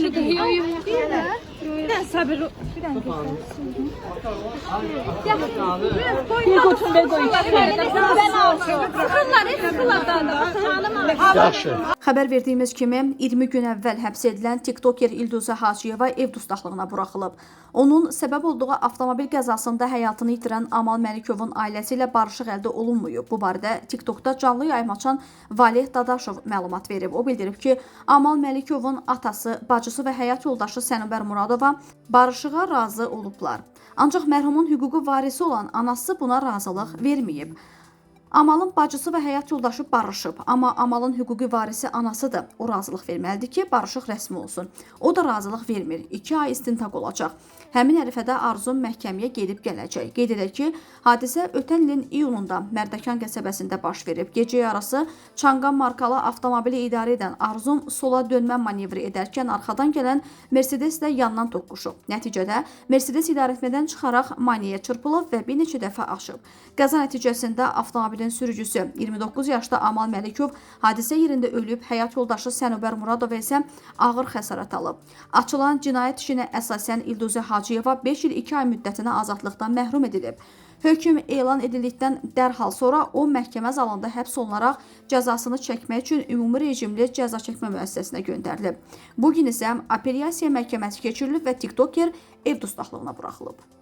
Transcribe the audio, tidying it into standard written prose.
bunu deyir. Bir dənə sabır. Bir dənə Xəbər verdiyimiz kimi 20 gün əvvəl həbs edilən tiktoker İlduzə Hacıyeva ev dustaqlığına buraxılıb. Onun səbəb olduğu avtomobil qəzasında həyatını itirən Amal Məlikovun ailəsi ilə barışıq əldə olunmayıb. Bu barədə TikTokda canlı yayım açan Valeh Dadaşov məlumat verib. O bildirib ki, Amal Məlikovun atası, bacısı və həyat yoldaşı Sənubər Muradova barışığa razı olublar. Ancaq mərhumun hüquqi varisi olan anası buna razılıq verməyib. Amalın bacısı və həyat yoldaşı barışıb, amma Amalın hüquqi varisi anasıdır. O razılıq verməlidir ki, barışıq rəsmi olsun. O da razılıq vermir. 2 ay istintaq olacaq. Həmin ərəfədə Arzum məhkəməyə gedib gələcək. Qeyd edək ki, hadisə ötən ilin iyununda Mərdəkan qəsəbəsində baş verib. Gecə yarısı Çanqan markalı avtomobili idarə edən Arzum sola dönmə manevri edərkən arxadan gələn Mercedes-lə yandan toqquşub. Nəticədə Mercedes idarəetmədən çıxaraq maneəyə çırpılıb və bir neçə dəfə aşıb. Qəza nəticəsində avtomobilin sürücüsü 29 yaşlı Amal Məlikov hadisə yerində ölüb, həyat yoldaşı Sənubər Muradova isə ağır xəsarət alıb. Açılan cinayət işinə əsasən İlduzə Hacıyeva 5 il 2 ay müddətinə azadlıqdan məhrum edilib. Hökm elan edildikdən dərhal sonra o məhkəmə zalında həbs olunaraq cəzasını çəkmək üçün ümumi rejimli cəza çəkmə müəssisəsinə göndərilib. Bu gün isə apellyasiya məhkəməsi keçirilib və tiktoker ev dustaqlığına buraxılıb.